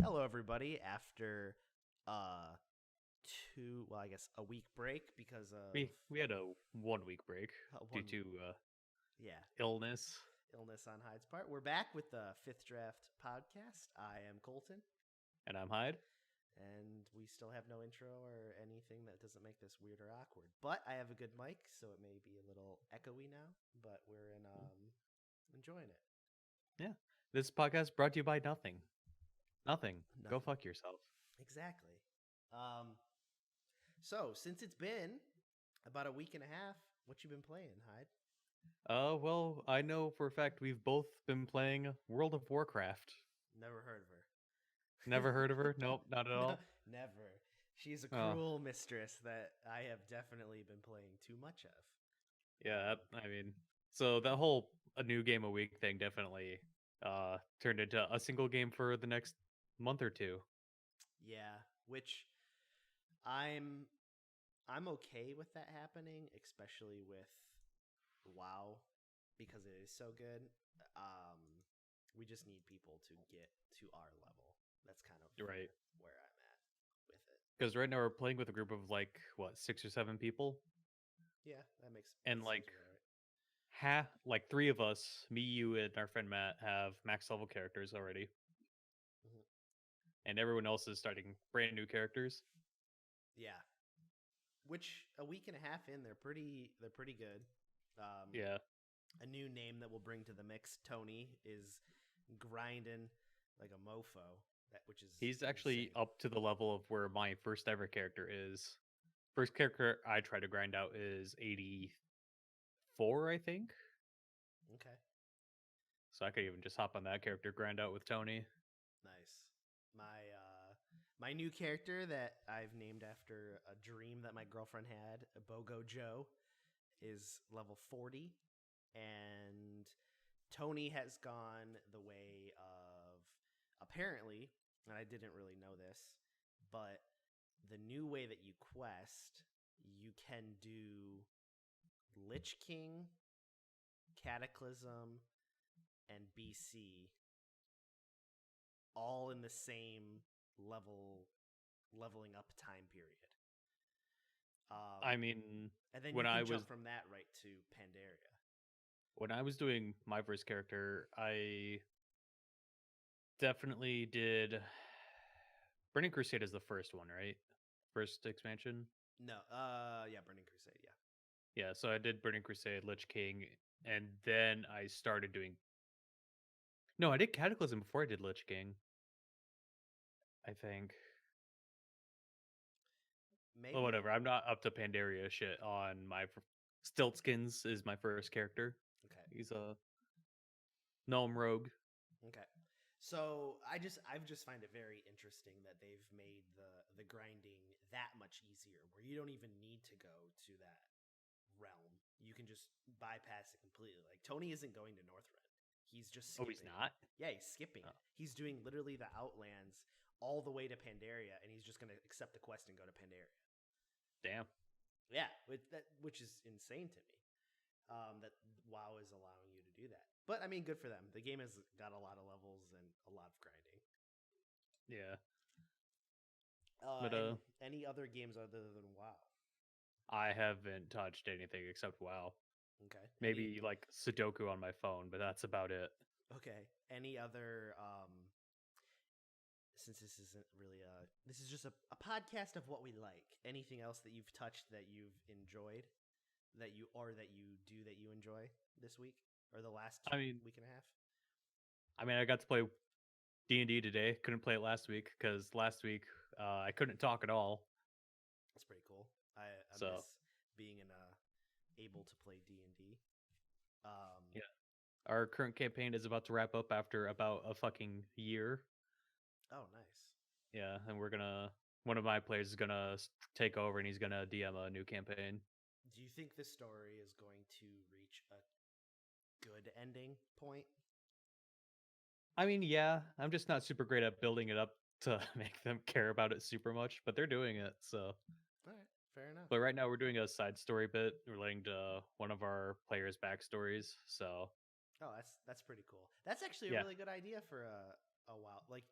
Hello, everybody. After uh I guess a week break because of We had a 1 week break due one, to yeah, illness, illness on Hyde's part. We're back with the Fifth Draft podcast. I am Colton, and I'm Hyde. and we still have no intro or anything that doesn't make this weird or awkward. But I have a good mic, so it may be a little echoey now. But we're enjoying it. Yeah, this podcast brought to you by nothing. Nothing. Go Nothing fuck yourself. exactly. Um, so since it's been about a week and a half, what you been playing, Hyde? Well, I know for a fact we've both been playing World of Warcraft. Never heard of Never her. heard of her? Nope, not at No, all. never. She's a Oh, cruel mistress that I have definitely been playing too much of. yeah. I mean, so that whole a new game a week thing definitely turned into a single game for the next month or two. Yeah, which I'm I'm okay with that happening, especially with WoW because it is so good. Um, we just need people to get to our level. That's kind of Right. where I'm at with it. Because right now we're playing with a group of like what 6 or 7 people, Yeah, that and seems like about right. like three of us, me, you, and our friend Matt, have max level characters already, Mhm. and everyone else is starting brand new characters. Yeah, which a week and a half in, they're pretty good. Yeah, A new name that we'll bring to the mix, Tony, is grinding like a mofo, which is he's actually insane. up to the level of where my first ever character is. First character I try to grind out is 84, I think. Okay, So I could even just hop on that character, grind out with Tony. nice. My new character that I've named after a dream that my girlfriend had, Bogo Joe, is level 40, and Tony has gone the way of apparently, and I didn't really know this, but the new way that you quest, you can do Lich King, Cataclysm, and BC all in the same leveling up time period. I Um, mean, and then you when can I was jump from that right to Pandaria. when I was doing my first character, I definitely did. Burning Crusade is the first one, right? First expansion. No, yeah, Burning Crusade, yeah. Yeah, so I did Burning Crusade, Lich King, and then I started doing. No, I did Cataclysm before I did Lich King. I think. Well, Maybe. whatever. I'm not up to Pandaria shit on my. Stiltskins is my first character. Okay. He's a gnome rogue. Okay. I've just find it very interesting that they've made the grinding that much easier, where you don't even need to go to that realm. You can just bypass it completely. Like Tony isn't going to Northrend. He's just Oh, he's skipping. not. Yeah, he's skipping Oh, it. He's doing literally the Outlands all the way to Pandaria, and he's just going to accept the quest and go to Pandaria. damn. Yeah, which is insane to me. That WoW is allowing you to do that. But I mean, good for them. The game has got a lot of levels and a lot of grinding. Yeah, but Any other games other than WoW? I haven't touched anything except WoW. Okay. Maybe like Sudoku on my phone, but that's about it. Any other since this is just a podcast of what we like. Anything else that you've touched that you've enjoyed that you do that you enjoy this week or the last I mean, week and a half? I got to play D&D today. Couldn't play it last week because last week I couldn't talk at all. That's pretty cool. I So miss being able to play D&D. yeah, our current campaign is about to wrap up after about a fucking year. Oh, nice. Yeah, and we're gonna one of my players is gonna take over and he's gonna DM a new campaign. Do you think this story is going to reach a good ending point? I mean, yeah, I'm just not super great at building it up to make them care about it super much, but they're doing it. So, All right, fair enough. but right now we're doing a side story bit relating to one of our players' backstories. So, Oh, that's pretty cool. That's actually a yeah, really good idea for a while. Like,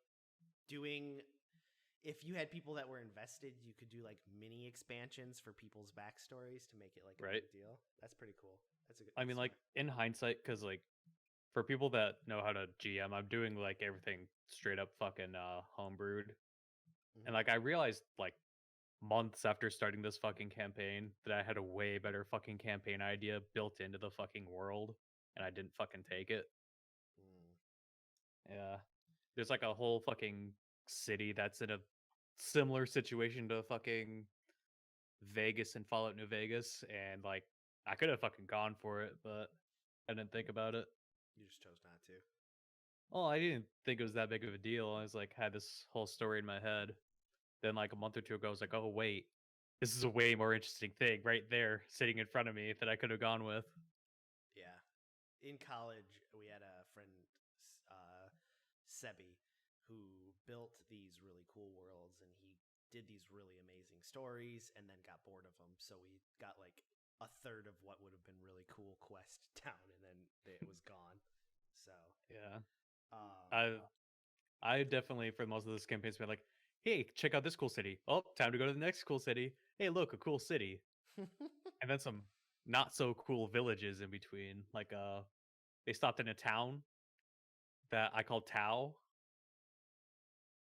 doing if you had people that were invested, you could do like mini expansions for people's backstories to make it like a right? big deal. That's pretty cool. That's a good. I mean, That's like smart. in hindsight, because like for people that know how to GM, I'm doing like everything straight up fucking homebrewed, and Mm-hmm. like I realized like months after starting this fucking campaign that I had a way better fucking campaign idea built into the fucking world, and I didn't fucking take it. Mm. Yeah, there's like a whole fucking city that's in a similar situation to fucking Vegas and Fallout New Vegas, and like I could have fucking gone for it, but I didn't think about it. You just chose not to. Well, I didn't think it was that big of a deal. I was like had this whole story in my head. Then like a month or two ago, I was like, oh wait, this is a way more interesting thing right there sitting in front of me that I could have gone with. Yeah. In college, we had a friend, uh, Sebi, who built these really cool worlds, and he did these really amazing stories, and then got bored of them. So we got like a third of what would have been really cool quest down, and then it was gone. So, Yeah. um, I I definitely for most of this campaign's been like, hey, check out this cool city. Oh, time to go to the next cool city. Hey, look, a cool city. And then some not so cool villages in between. Like they stopped in a town that I called Tau.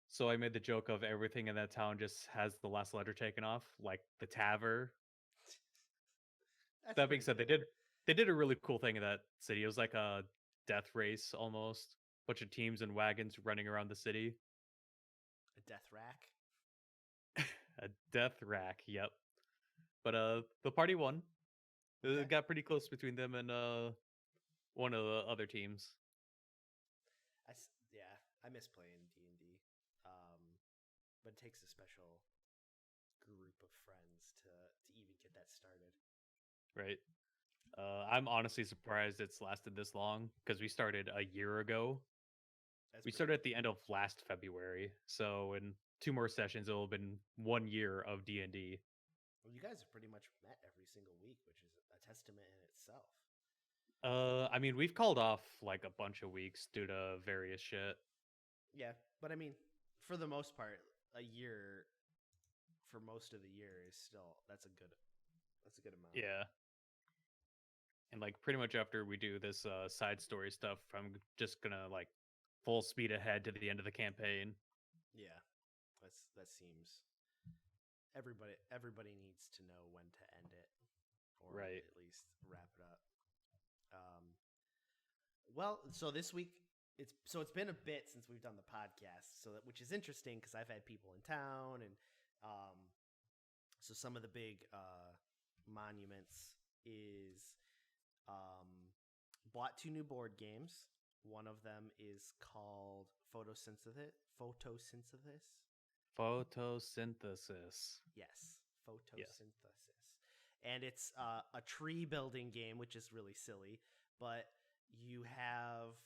So I made the joke of everything in that town just has the last letter taken off, like the Taver. that's That being pretty said, good. they did a really cool thing in that city. It was like a death race almost. Bunch of teams and wagons running around the city. A death rack. A death rack, yep. But the party won. Okay. It got pretty close between them and one of the other teams. Yeah, I miss playing D&D. But it takes a special group of friends to even get that started. Right. I'm honestly surprised it's lasted this long because we started a year ago. That's We pretty started good. at the end of last February, so in 2 more sessions, it'll have been 1 year of D&D. Well, you guys have pretty much met every single week, which is a testament in itself. I mean, we've called off like a bunch of weeks due to various shit. Yeah, but I mean, for the most part, a year for most of the year is still that's a good amount. Yeah, and like pretty much after we do this side story stuff, I'm just gonna like full speed ahead to the end of the campaign. Yeah, that seems everybody needs to know when to end it or Right. at least wrap it up. Um, well, so this week it's been a bit since we've done the podcast, so which is interesting because I've had people in town, and um, so some of the big monuments is bought 2 new board games. One of them is called Photosynthesis. Photosynthesis. Photosynthesis. Yes, Yes. photosynthesis. And it's a tree building game, which is really silly. But you have,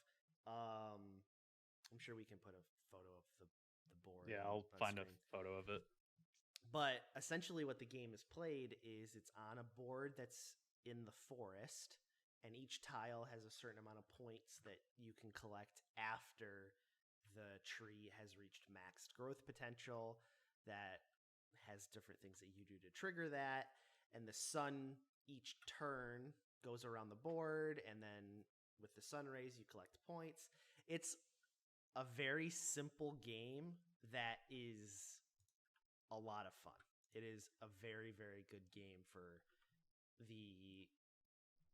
I'm sure we can put a photo of the board Yeah, I'll on find a screen. photo of it. But essentially, what the game is played is it's on a board that's in the forest, and each tile has a certain amount of points that you can collect after the tree has reached max growth potential. That has different things that you do to trigger that. And the sun each turn goes around the board, and then with the sun rays, you collect points. It's a very simple game that is a lot of fun. It is a very, very good game for the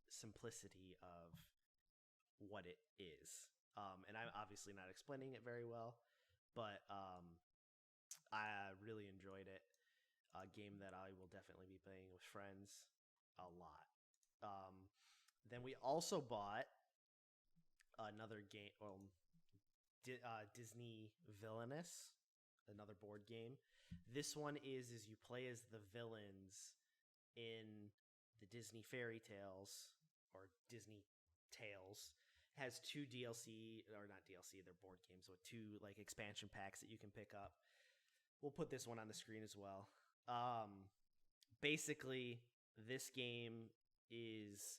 simplicity of what it is. And I'm obviously not explaining it very well, but I really enjoyed it. A game that I will definitely be playing with friends a lot. Then we also bought another game, Disney Villainous, another board game. This one is you play as the villains in the Disney fairy tales or Disney Tales. It has 2 DLC, or not DLC, they're board games with 2 like expansion packs that you can pick up. We'll put this one on the screen as well. Basically, this game is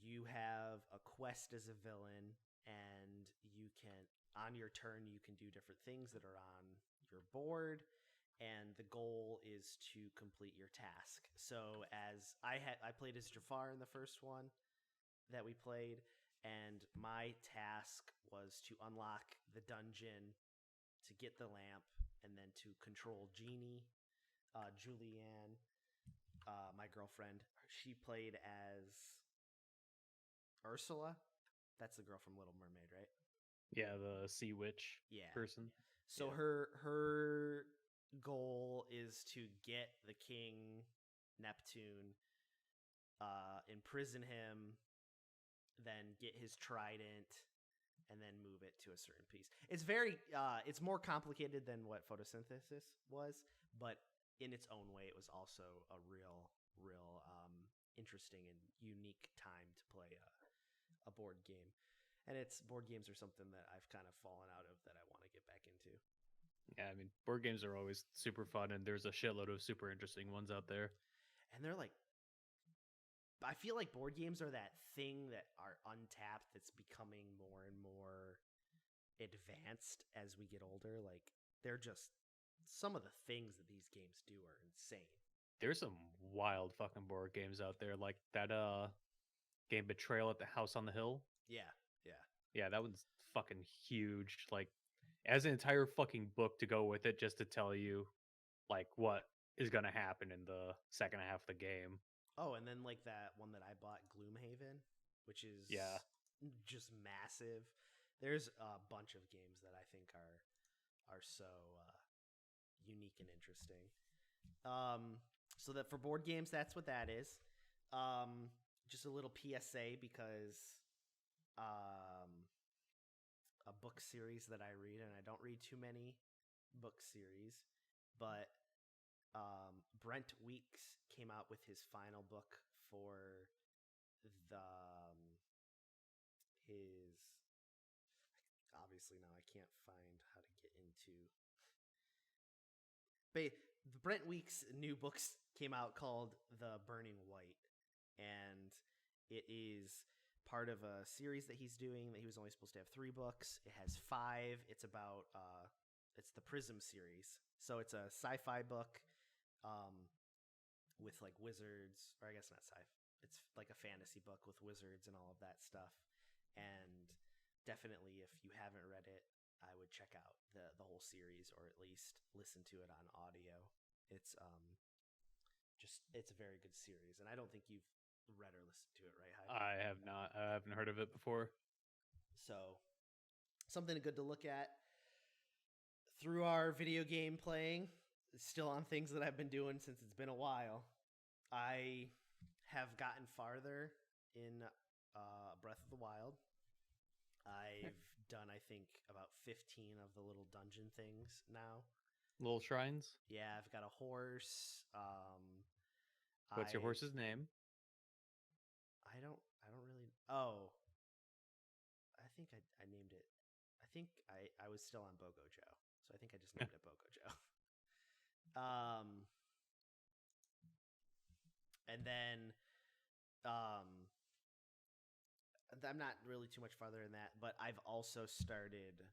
you have a quest as a villain, and you can on your turn, you can do different things that are on your board, and the goal is to complete your task. So as I played as Jafar in the first one that we played, and my task was to unlock the dungeon, to get the lamp, and then to control Jeannie, Julianne, my girlfriend. She played as Ursula. That's the girl from Little Mermaid, right? Yeah, the sea witch Yeah. person. So Yeah. her goal is to get the king Neptune, imprison him, then get his trident, and then move it to a certain piece. It's very it's more complicated than what photosynthesis was, but in its own way, it was also a real interesting and unique time to play a board game. And it's board games are something that I've kind of fallen out of that I want to get back into. Yeah, I mean, board games are always super fun, and there's a shitload of super interesting ones out there. And they're like, I feel like board games are that thing that are untapped that's becoming more and more advanced as we get older. Like, they're just some of the things that these games do are insane. There's some wild fucking board games out there, like that game Betrayal at the House on the Hill. Yeah, yeah. Yeah, that one's fucking huge. Like, as an entire fucking book to go with it, just to tell you, like, what is gonna happen in the second half of the game. Oh, and then like that one that I bought, Gloomhaven, which is Yeah, just massive. There's a bunch of games that I think are so unique and interesting. So that for board games, that's what that is. Just a little PSA because a book series that I read, and I don't read too many book series, but Brent Weeks came out with his final book for the his. Obviously, now I can't find how to get into. But Brent Weeks' new books came out called The Burning White, and it is part of a series that he's doing that he was only supposed to have 3 books. It has 5. It's about it's the Prism series. So it's a sci-fi book with like wizards, or I guess not sci-fi. It's like a fantasy book with wizards and all of that stuff. And definitely, if you haven't read it, I would check out the whole series, or at least listen to it on audio. It's it's a very good series, and I don't think you've read or listened to it, right, Hyde? I have not. I haven't heard of it before. So something good to look at through our video game playing. Still on things that I've been doing since it's been a while. I have gotten farther in Breath of the Wild. I've done, I think, about 15 of the little dungeon things now. Little shrines. Yeah, I've got a horse. What's your horse's name? I don't really. Oh, I think I named it. I think I was still on Bogo Joe, so I think I just named it Bogo Joe. And then I'm not really too much farther than that, but I've also started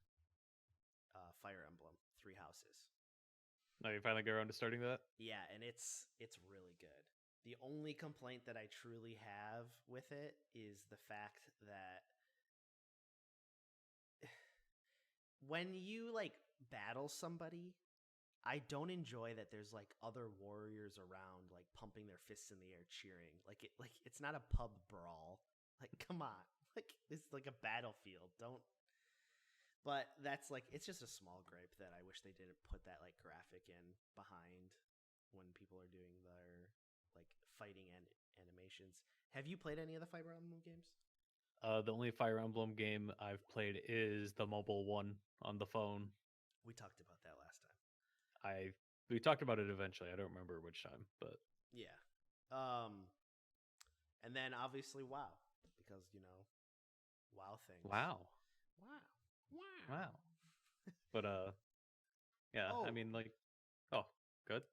Fire Emblem 3 Houses. No, you finally got around to starting that? Yeah, and it's really good. The only complaint that I truly have with it is the fact that when you like battle somebody, I don't enjoy that there's like other warriors around like pumping their fists in the air cheering. Like it's not a pub brawl. Like come on. Like it's like a battlefield. Don't. But that's like it's just a small gripe that I wish they didn't put that like graphic in behind when people are doing their like fighting and animations. Have you played any of the Fire Emblem games? The only Fire Emblem game I've played is the mobile one on the phone. We talked about that last time. We talked about it eventually. I don't remember which time, but Yeah. And then obviously WoW, because WoW things. wow. Wow. Wow. But yeah, Oh. I mean like oh, good.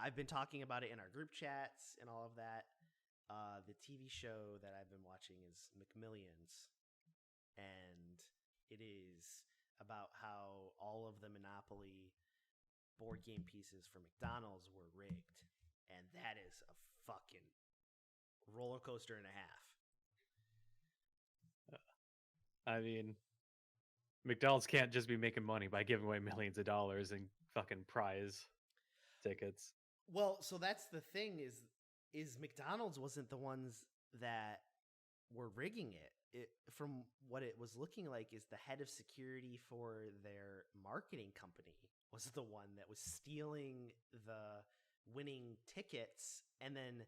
I've been talking about it in our group chats and all of that. The TV show that I've been watching is McMillions. about how all of the Monopoly board game pieces for McDonald's were rigged, and that is a fucking roller coaster and a half. I mean, McDonald's can't just be making money by giving away millions of dollars in fucking prize tickets. Well, so that's the thing is McDonald's wasn't the ones that were rigging it. It from what it was looking like is the head of security for their marketing company was the one that was stealing the winning tickets and then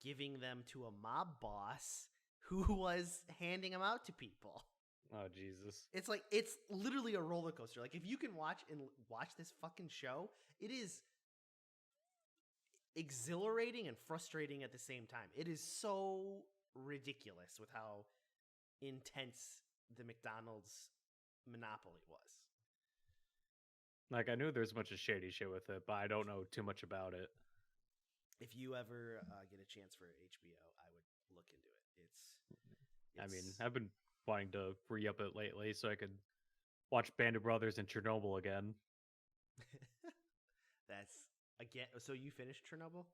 giving them to a mob boss who was handing them out to people. Oh Jesus! It's like it's literally a roller coaster. Like if you can watch this fucking show, it is exhilarating and frustrating at the same time. It is so ridiculous with how intense the McDonald's monopoly was. Like I knew there's a bunch of shady shit with it, but I don't know too much about it. If you ever get a chance for HBO, I would look into it. I mean, I've been wanting to re-up it lately so I could watch Band of Brothers and Chernobyl again. That's again. So you finished Chernobyl?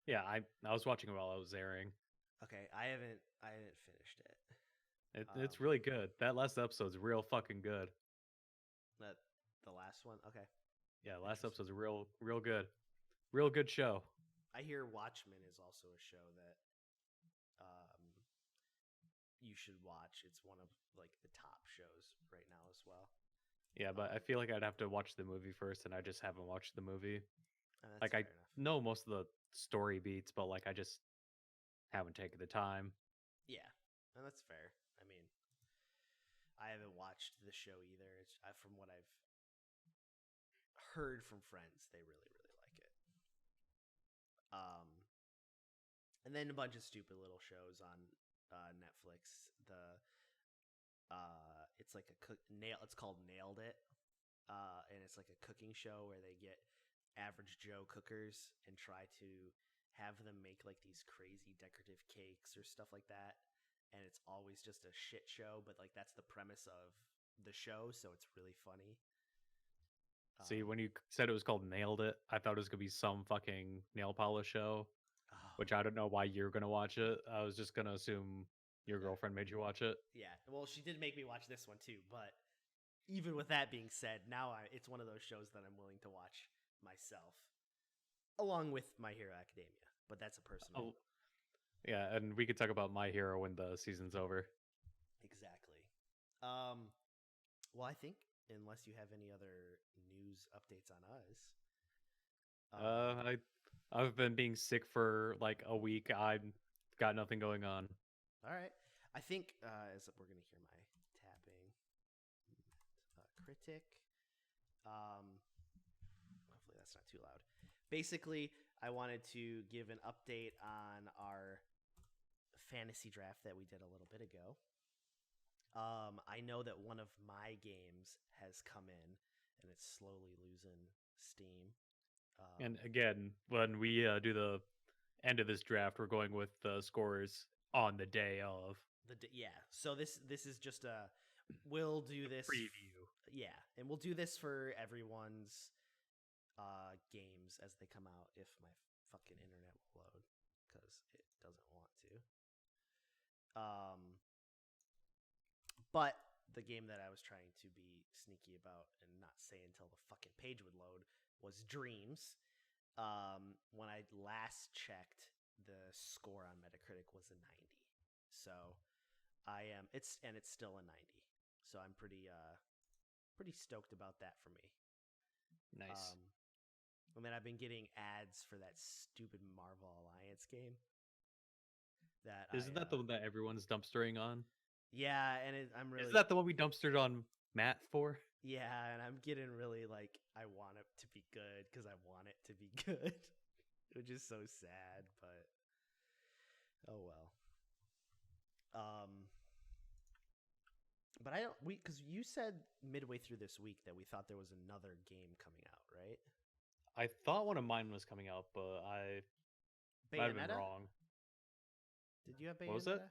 Yeah, I was watching it while I was airing. Okay, I haven't finished it. It's really good. That last episode's real fucking good. The last one, okay. Yeah, last episode's real good. Real good show. I hear Watchmen is also a show that you should watch. It's one of like the top shows right now as well. Yeah, but I feel like I'd have to watch the movie first, and I just haven't watched the movie. Like I enough. know most of the story beats, but like I just haven't taken the time. Yeah, and that's fair. I mean, I haven't watched the show either. From what I've heard from friends, they really like it. And then a bunch of stupid little shows on Netflix. It's like it's called Nailed It, and it's like a cooking show where they get average Joe cookers and try to have them make like these crazy decorative cakes or stuff like that. And it's always just a shit show, but like that's the premise of the show, so it's really funny. See, when you said it was called Nailed It, I thought it was gonna be some fucking nail polish show, which I don't know why you're gonna watch it. I was just gonna assume your girlfriend made you watch it. Yeah, well, she did make me watch this one too, but even with that being said, now it's one of those shows that I'm willing to watch myself, along with My Hero Academia. But that's a personal. Yeah, and we could talk about My Hero when the season's over. Exactly. Well, I think unless you have any other news updates on us. I've been being sick for like a week. I've got nothing going on. All right. I think as we're gonna hear my tapping critic. Hopefully that's not too loud. Basically, I wanted to give an update on our fantasy draft that we did a little bit ago. I know that one of my games has come in, and it's slowly losing steam. And again, when we do the end of this draft, we're going with the scores on the day of. Yeah. So this is just we'll do this preview. Yeah, and we'll do this for everyone's games as they come out if my fucking internet will load, because it doesn't want to. But the game that I was trying to be sneaky about and not say until the fucking page would load was Dreams. When I last checked, the score on Metacritic was a 90. So it's still a 90. So I'm pretty stoked about that for me. Nice. And then I've been getting ads for that stupid Marvel Alliance game. Isn't that the one that everyone's dumpstering on? Yeah, and I'm really. Is that the one we dumpstered on Matt for? Yeah, and I'm getting really like I want it to be good because I want it to be good, which is so sad, but oh well. But I don't. Because you said midway through this week that we thought there was another game coming out, right? I thought one of mine was coming out, but I might have been wrong. Did you have Bayonetta? What was it?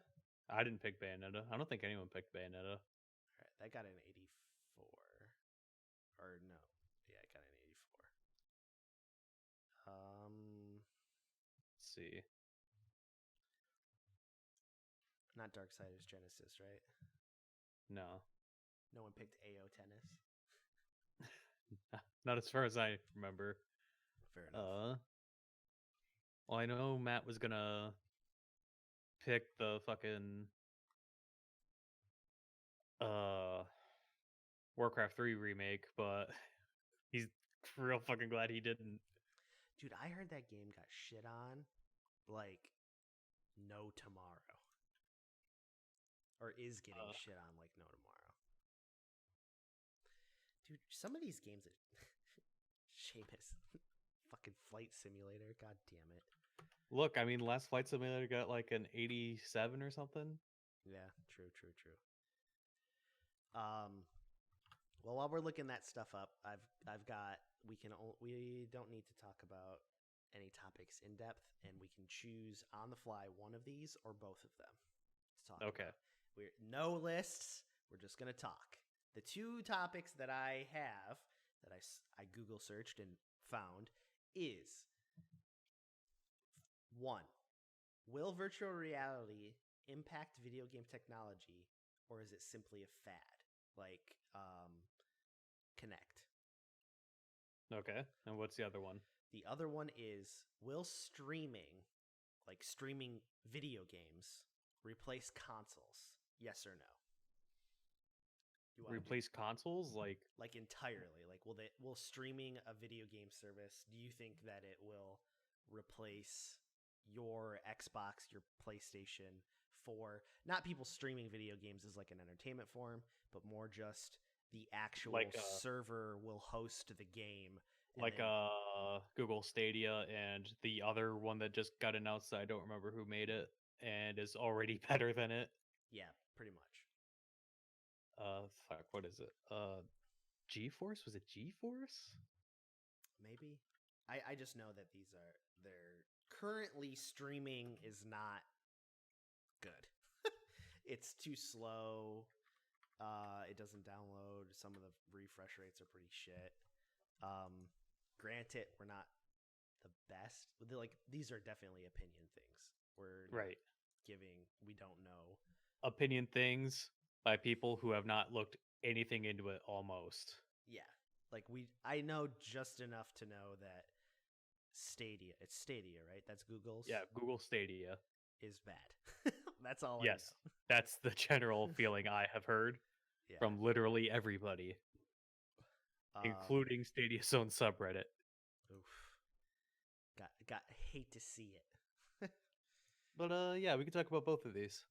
I didn't pick Bayonetta. I don't think anyone picked Bayonetta. All right, that got an 84. Or no. Yeah, I got an 84. Let's see. Not Darksiders Genesis, right? No. No one picked AO Tennis. Not as far as I remember. Fair enough. Well, I know Matt was gonna pick the fucking Warcraft 3 remake, but he's real fucking glad he didn't. Dude, I heard that game got shit on like no tomorrow. Or is getting shit on like no tomorrow. Dude, some of these games Seamus. Fucking Flight Simulator, god damn it. Look, I mean, last Flight Simulator got like an 87 or something. Yeah, true. Well, while we're looking that stuff up, I've got we don't need to talk about any topics in depth, and we can choose on the fly one of these or both of them to talk Okay. about. We're no lists. We're just gonna talk. The two topics that I have that I Google searched and found is one: will virtual reality impact video game technology, or is it simply a fad? Like Connect. Okay. And what's the other one? The other one is, will streaming, like streaming video games, replace consoles? Yes or no? Replace consoles? Like entirely? Like will streaming a video game service, do you think that it will replace your Xbox, your PlayStation, for not people streaming video games as like an entertainment form, but more just the actual server will host the game? Like Google Stadia and the other one that just got announced, I don't remember who made it, and is already better than it. Yeah, pretty much. Fuck, what is it? GeForce? Was it GeForce? Maybe. I just know that they're currently streaming is not good. It's too slow. It doesn't download. Some of the refresh rates are pretty shit. Granted, we're not the best. These are definitely opinion things. We're right. We don't know. Opinion things by people who have not looked anything into it almost. Yeah. I know just enough to know that Stadia, it's Stadia, right? That's Google's? Yeah, Google Stadia. Is bad. That's all I know. Yes, that's the general feeling I have heard from literally everybody. Including Stadia's own subreddit. Oof. Got hate to see it. But yeah, we can talk about both of these.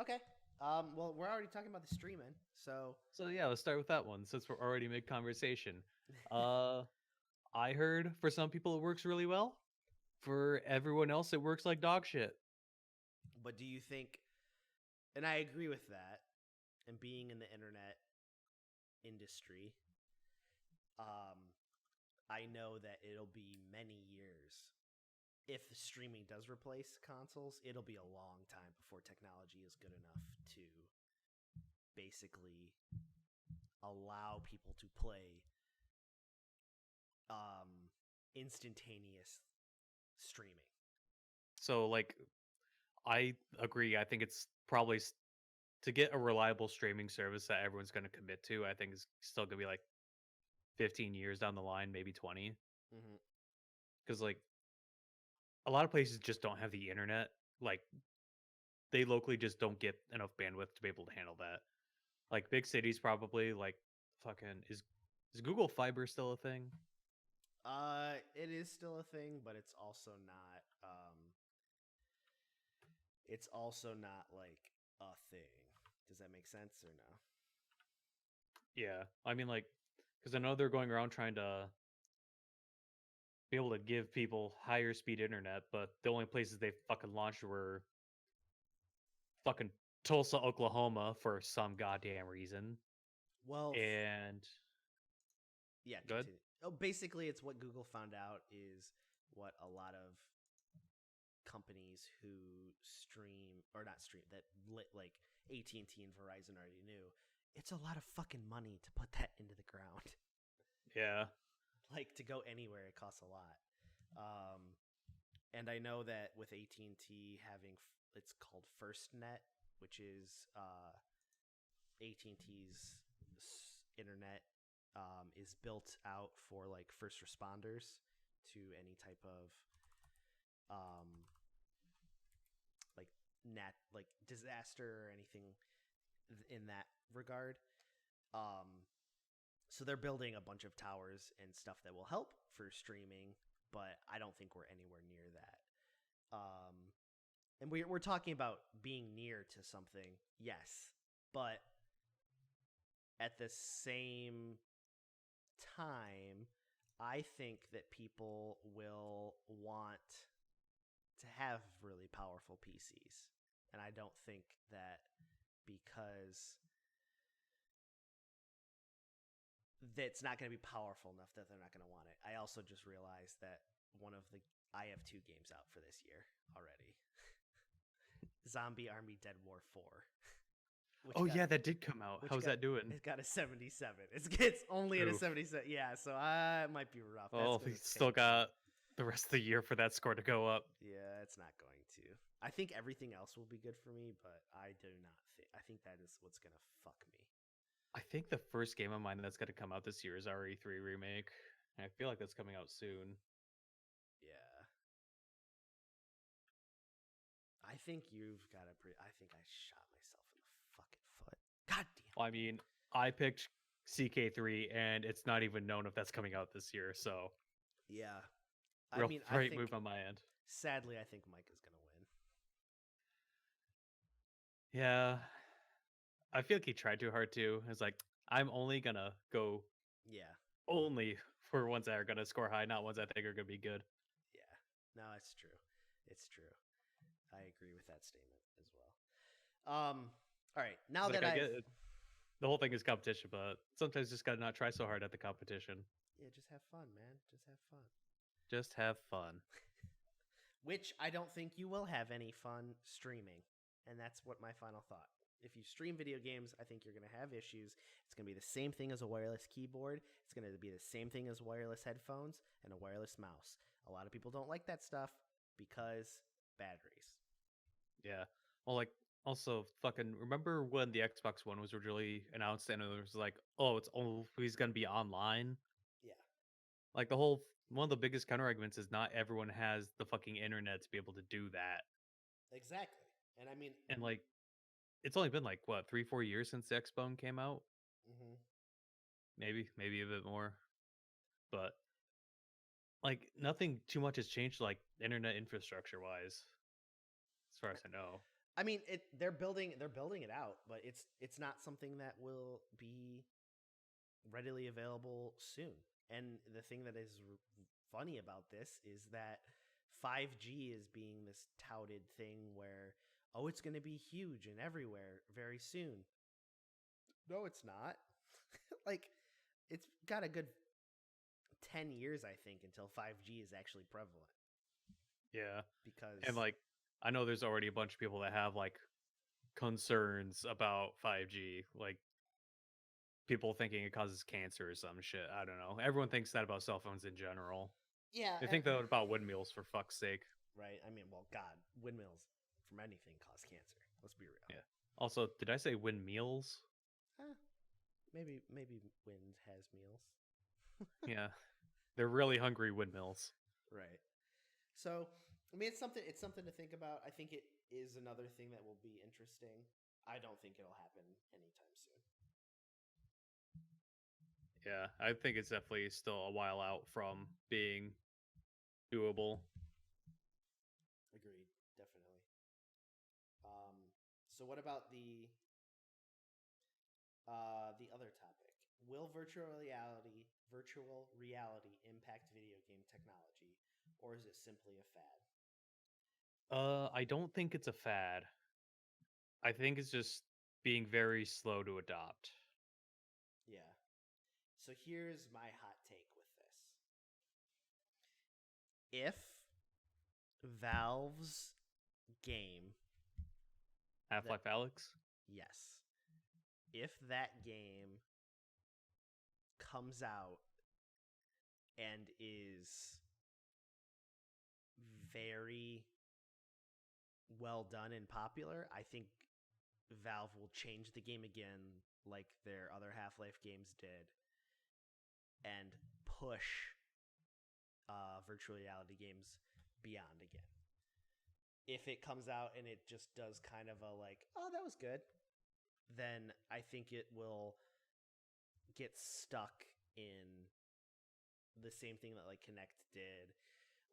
Okay. Well, we're already talking about the streaming, so yeah, let's start with that one since we're already mid conversation. I heard for some people it works really well. For everyone else, it works like dog shit. But do you think? And I agree with that. And being in the internet industry, I know that it'll be many years. If streaming does replace consoles, it'll be a long time before technology is good enough to basically allow people to play instantaneous streaming. So, I agree. I think it's probably to get a reliable streaming service that everyone's going to commit to. I think it's still going to be 15 years down the line, maybe 20. Because a lot of places just don't have the internet. They locally just don't get enough bandwidth to be able to handle that. Big cities probably fucking is Google Fiber still a thing? It is still a thing, but it's also not a thing. Does that make sense or no? Yeah. I mean because I know they're going around trying to be able to give people higher speed internet, but the only places they fucking launched were fucking Tulsa, Oklahoma for some goddamn reason. Well, and yeah, good. Oh, basically, it's what Google found out is what a lot of companies who stream or not stream that like AT&T and Verizon already knew. It's a lot of fucking money to put that into the ground. Yeah. Like to go anywhere, it costs a lot. And I know that with AT&T having it's called FirstNet, which is AT&T's internet is built out for like first responders to any type of like like disaster or anything in that regard. So they're building a bunch of towers and stuff that will help for streaming, but I don't think we're anywhere near that. And we're talking about being near to something, yes, but at the same time, I think that people will want to have really powerful PCs. And I don't think that because that's not going to be powerful enough that they're not going to want it. I also just realized that I have 2 games out for this year already. Zombie Army Dead War 4. Yeah, that did come out. How's that doing? It got a 77. It's only at a 77. Yeah, so it might be rough. Oh, he's still got the rest of the year for that score to go up. Yeah, it's not going to. I think everything else will be good for me, but I do not think. I think that is what's going to fuck me. I think the first game of mine that's going to come out this year is RE3 Remake. I feel like that's coming out soon. Yeah. I think you've got I think I shot myself in the fucking foot. God damn. Well, I mean, I picked CK3, and it's not even known if that's coming out this year, so... Yeah. I mean, great move on my end. Sadly, I think Mike is going to win. Yeah. I feel like he tried too hard, too. It's like, I'm only going to go... Yeah. Only for ones that are going to score high, not ones I think are going to be good. Yeah. No, it's true. It's true. I agree with that statement as well. All right. Now that I get it, the whole thing is competition, but sometimes just gotta not try so hard at the competition. Yeah, just have fun, man. Just have fun. Just have fun. Which I don't think you will have any fun streaming. And that's what my final thought. If you stream video games, I think you're going to have issues. It's going to be the same thing as a wireless keyboard. It's going to be the same thing as wireless headphones and a wireless mouse. A lot of people don't like that stuff because batteries. Yeah. Well, like, also, fucking remember when the Xbox One was originally announced and it was like, oh, it's always going to be online? Yeah. Like, one of the biggest counter arguments is not everyone has the fucking internet to be able to do that. Exactly. And I mean... And, like, it's only been, like, what, 3-4 years since the Xbone came out? Mm-hmm. Maybe a bit more. But, like, nothing too much has changed, like, internet infrastructure-wise, as far as I know. I mean, they're building it out, but it's not something that will be readily available soon. And the thing that is funny about this is that 5G is being this touted thing where, oh, it's going to be huge and everywhere very soon. No, it's not. Like, it's got a good 10 years, I think, until 5G is actually prevalent. Yeah. Because... And, like, I know there's already a bunch of people that have, like, concerns about 5G. Like, people thinking it causes cancer or some shit. I don't know. Everyone thinks that about cell phones in general. Yeah. They think that about windmills, for fuck's sake. Right. I mean, well, God, windmills from anything cause cancer. Let's be real. Yeah. Also, did I say windmills? Maybe wind has meals. Yeah. They're really hungry windmills. Right. So, I mean, it's something to think about. I think it is another thing that will be interesting. I don't think it'll happen anytime soon. Yeah, I think it's definitely still a while out from being doable. Agreed, definitely. So what about the other topic? Will virtual reality impact video game technology, or is it simply a fad? I don't think it's a fad. I think it's just being very slow to adopt. Yeah. So here's my hot take with this. If Valve's game Half-Life Alyx? Yes. If that game comes out and is very well done and popular, I think Valve will change the game again like their other Half-Life games did and push virtual reality games beyond again. If it comes out and it just does kind of a like, oh, that was good, then I think it will get stuck in the same thing that like Kinect did,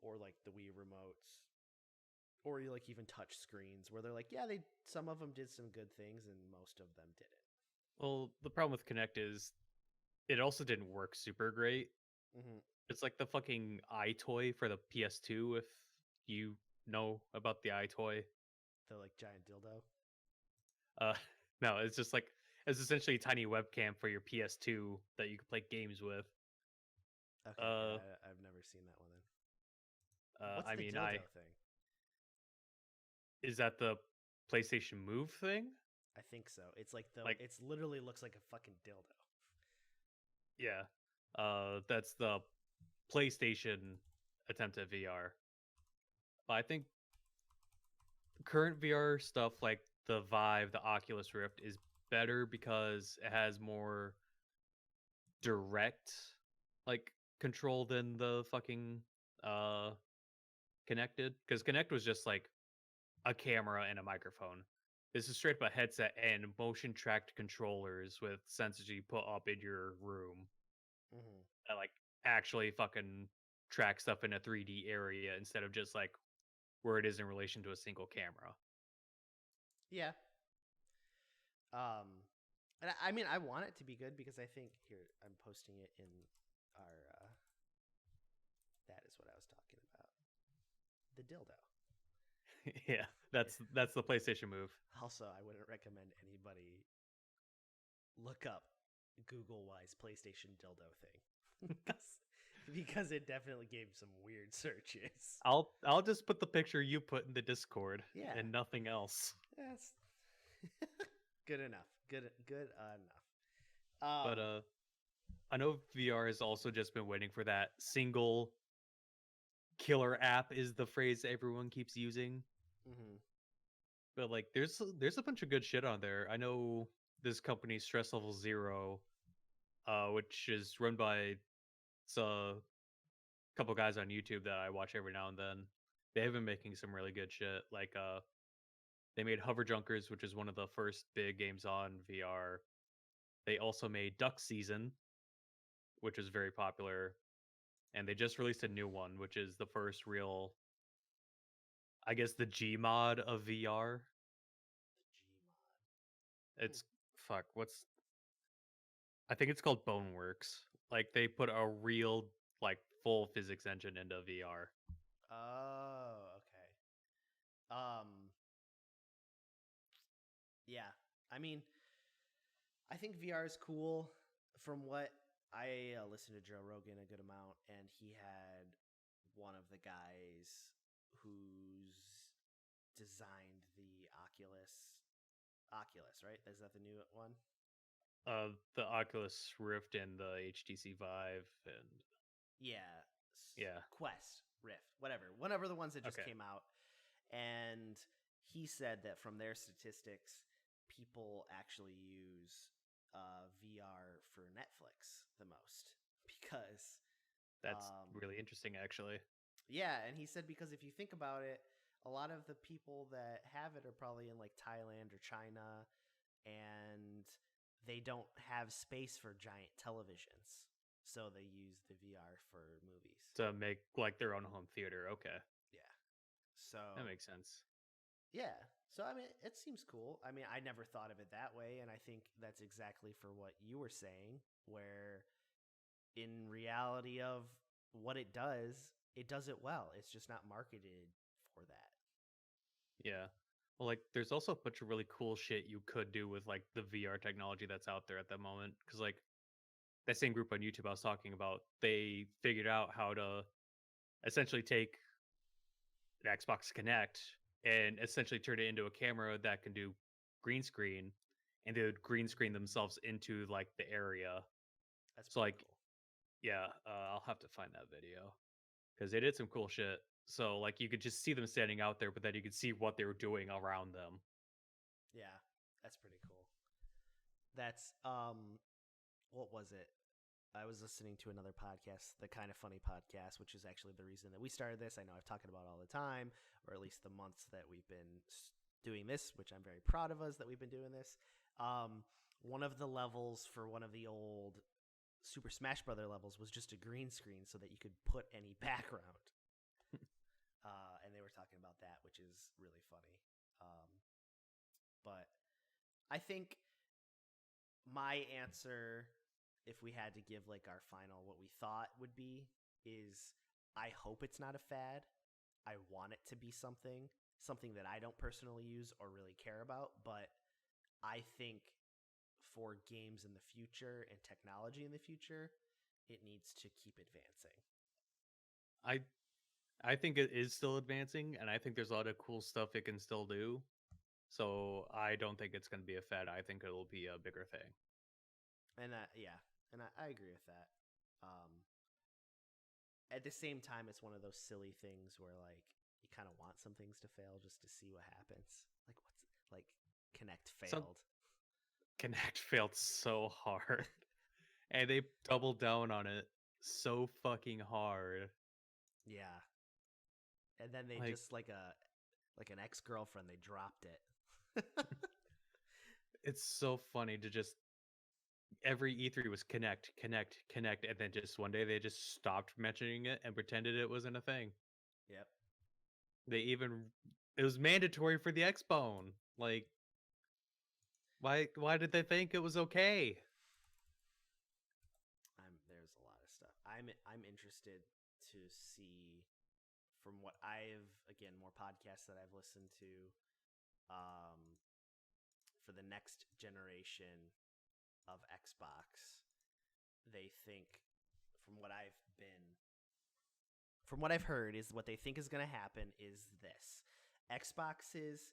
or like the Wii remotes, or like even touch screens, where they're like, yeah, they some of them did some good things and most of them didn't. Well, the problem with Kinect is it also didn't work super great. Mm-hmm. It's like the fucking iToy for the PS2, if you know about the iToy. The like giant dildo. Uh, no, it's just like it's essentially a tiny webcam for your PS2 that you can play games with. Okay, Uh, yeah, I've never seen that one. Then what's I the mean, dildo thing? is that the PlayStation Move thing? I think so. It's like Like, it's literally looks like a fucking dildo. yeah, that's the PlayStation attempt at VR. But I think current VR stuff like the Vive, the Oculus Rift is better because it has more direct like control than the fucking uh connected, because Connect was just like a camera and a microphone. This is straight up a headset and motion tracked controllers with sensors you put up in your room Mm-hmm. that like actually fucking track stuff in a 3D area instead of just like where it is in relation to a single camera. Yeah. And I mean, I want it to be good because I think here I'm posting it in our. That is what I was talking about. The dildo. Yeah, that's the PlayStation Move. Also, I wouldn't recommend anybody look up Google wise PlayStation dildo thing because it definitely gave some weird searches. I'll just put the picture you put in the Discord Yeah, and nothing else. that's good enough. Good enough. But I know VR has also just been waiting for that single killer app is the phrase everyone keeps using. Mm-hmm. But like there's a bunch of good shit on there. I know this company Stress Level Zero, which is run by a couple guys on YouTube that I watch every now and then. They have been making some really good shit. Like they made Hover Junkers, which is one of the first big games on VR. They also made Duck Season, which is very popular. And they just released a new one, which is the first real, I guess, the G mod of VR. The G mod. It's fuck. I think it's called Boneworks. Like they put a real like full physics engine into VR. Oh, okay. Yeah. I mean, I think VR is cool. From what I listened to Joe Rogan a good amount, and he had one of the guys who's designed the Oculus, right? Is that the new one? The Oculus Rift and the HTC Vive and Yeah, yeah. Quest, Rift, whatever the ones that just Okay. came out. And he said that from their statistics, people actually use VR for Netflix the most because, That's really interesting actually. yeah, and he said because if you think about it, a lot of the people that have it are probably in like Thailand or China, and they don't have space for giant televisions, so they use the VR for movies. To make like their own home theater. Okay. Yeah. So That makes sense. yeah. So I mean, it seems cool. I mean, I never thought of it that way, and I think that's exactly for what you were saying, where in reality of what it does it well. It's just not marketed for that. Yeah. Well, like, there's also a bunch of really cool shit you could do with like the VR technology that's out there at the moment. Because like that same group on YouTube I was talking about, they figured out how to essentially take an Xbox Connect and essentially turn it into a camera that can do green screen, and they would green screen themselves into like the area. That's So pretty like cool. Yeah, I'll have to find that video because they did some cool shit. So like you could just see them standing out there, but then you could see what they were doing around them. Yeah, that's pretty cool. That's what was it? I was listening to another podcast, the Kind of Funny podcast, which is actually the reason that we started this. I know I've talked about it all the time, or at least the months that we've been doing this, which I'm very proud of us that we've been doing this. One of the levels for one of the old Super Smash Brother levels was just a green screen so that you could put any background. And they were talking about that, which is really funny. But I think my answer, if we had to give like our final what we thought would be, is I hope it's not a fad. I want it to be something that I don't personally use or really care about, but I think for games in the future and technology in the future, it needs to keep advancing. I I think it is still advancing, and I think there's a lot of cool stuff it can still do. So I don't think it's going to be a fad. I think it'll be a bigger thing. And yeah, and I agree with that. At the same time, it's one of those silly things where like you kind of want some things to fail just to see what happens. Like what's like Connect Some failed. Connect failed so hard, and they doubled down on it so fucking hard. Yeah, and then they Like just like an ex girlfriend, they dropped it. it's so funny to just every E3 was connect, connect, connect, and then just one day they just stopped mentioning it and pretended it wasn't a thing. Yep. They even it was mandatory for the Xbone. Like why did they think it was okay? There's a lot of stuff. I'm interested to see from what I've again more podcasts that I've listened to um for the next generation of Xbox. They think from what I've been from what I've heard is what they think is going to happen is this. Xbox's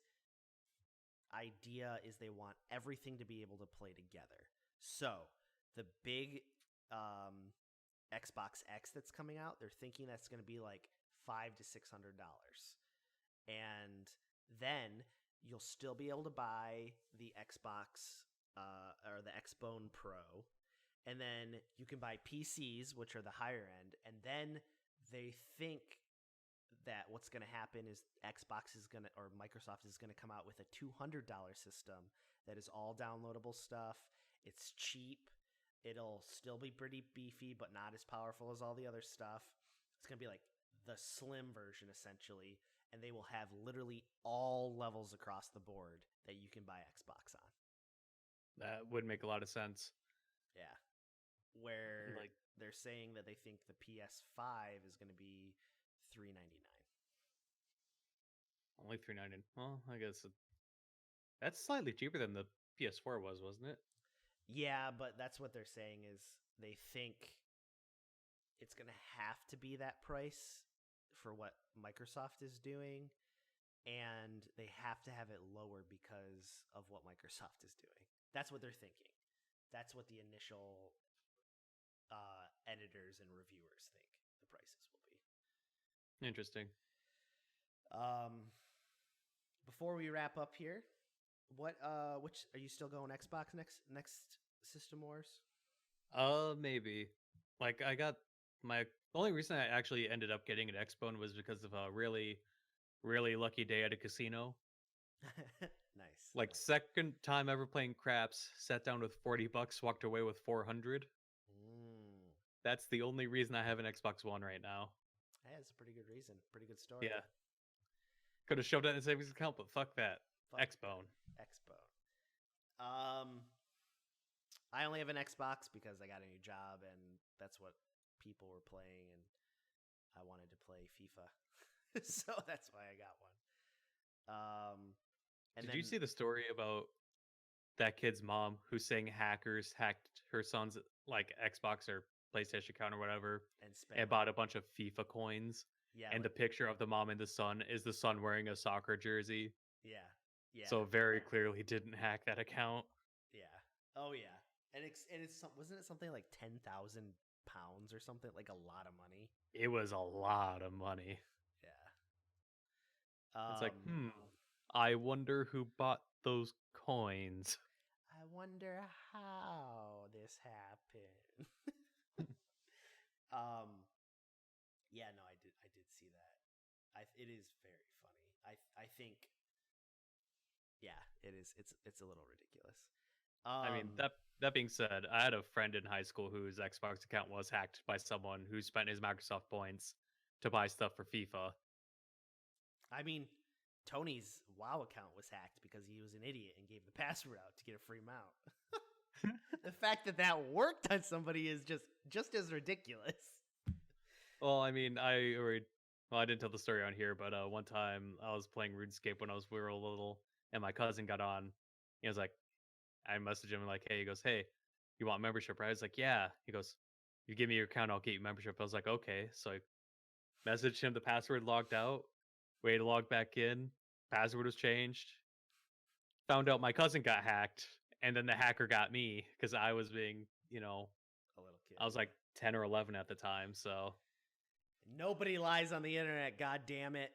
idea is they want everything to be able to play together. So, the big Xbox X that's coming out, they're thinking that's going to be like $500 to $600. And then you'll still be able to buy the Xbox or the Xbone Pro, and then you can buy PCs, which are the higher end, and then they think that what's going to happen is Xbox is going to, or Microsoft is going to come out with a $200 system that is all downloadable stuff. It's cheap. It'll still be pretty beefy, but not as powerful as all the other stuff. It's going to be like the slim version, essentially, and they will have literally all levels across the board that you can buy Xbox on. That would make a lot of sense. Yeah. Where Like they're saying that they think the PS5 is going to be $399. only 390. Well, I guess that's slightly cheaper than the PS4 was, wasn't it? Yeah, but that's what they're saying is they think it's going to have to be that price for what Microsoft is doing, and they have to have it lower because of what Microsoft is doing. That's what they're thinking. That's what the initial editors and reviewers think the prices will be. Interesting. Before we wrap up here, which are you still going Xbox next System Wars? Maybe. Like I got my only reason I actually ended up getting an Xbone was because of a really, really lucky day at a casino. Nice. Like second time ever playing craps, sat down with $40, walked away with 400. Mm. That's the only reason I have an Xbox One right now. Hey, that's a pretty good reason. Pretty good story. Yeah. Could have shoved that in a savings account, but fuck that. Fuck Xbone. Xbone. I only have an Xbox because I got a new job and that's what people were playing, and I wanted to play FIFA, so that's why I got one. And Did then you see the story about that kid's mom who's saying hackers hacked her son's like Xbox or PlayStation account or whatever and spent and bought a bunch of FIFA coins? yeah, And the like picture of the mom and the son is the son wearing a soccer jersey. yeah, yeah, So very clearly didn't hack that account. yeah. Oh yeah, and it's wasn't it something like 10,000 pounds or something, like a lot of money. It was a lot of money. Yeah. It's like, I wonder who bought those coins. I wonder how this happened. Yeah, no, I did see that. It is very funny. I think, yeah, it is. It's a little ridiculous. I mean, that being said, I had a friend in high school whose Xbox account was hacked by someone who spent his Microsoft points to buy stuff for FIFA. I mean, Tony's WoW account was hacked because he was an idiot and gave the password out to get a free mount. The fact that that worked on somebody is just as ridiculous. Well, I mean, I didn't tell the story on here, but one time I was playing RuneScape when we were little, and my cousin got on. He was like, I messaged him like, hey, he goes, hey, you want membership, right? I was like, yeah. He goes, you give me your account, I'll get you membership. I was like, okay. So I messaged him the password, logged out, waited to log back in, password was changed. Found out my cousin got hacked, and then the hacker got me because I was being, A little kid. I was like 10 or 11 at the time, so Nobody lies on the internet, god damn it.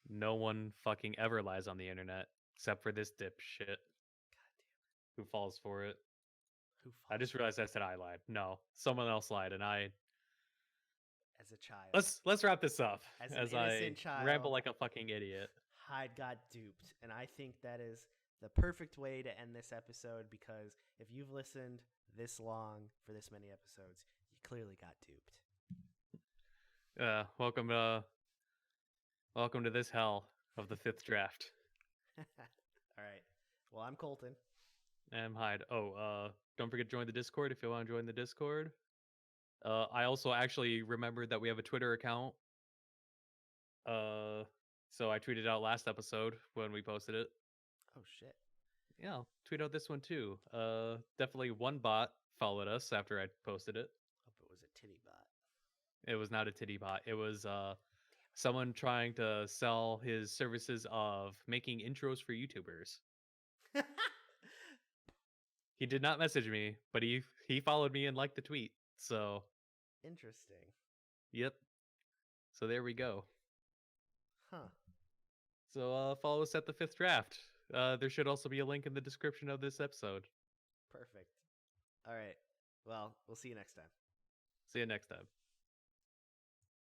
no one fucking ever lies on the internet except for this dipshit. God damn it. Who falls for it. Who falls? I just realized I said I lied. No, someone else lied, and I. As a child. Let's wrap this up. As an as innocent I child, ramble like a fucking idiot. Hyde got duped, and I think that is the perfect way to end this episode, because if you've listened this long for this many episodes, you clearly got duped. Welcome to this hell of the 5th draft. All right. Well, I'm Colton. I'm Hyde. Oh, don't forget to join the Discord if you want to join the Discord. I also actually remembered that we have a Twitter account. So I tweeted out last episode when we posted it. Oh shit. Yeah, I'll tweet out this one too. Definitely one bot followed us after I posted it. Hope it was a titty bot. It was not a titty bot. It was someone trying to sell his services of making intros for YouTubers. He did not message me, but he followed me and liked the tweet. So interesting. Yep. So there we go. Huh. So follow us at the 5th draft. There should also be a link in the description of this episode. Perfect. All right. Well, we'll see you next time. See you next time.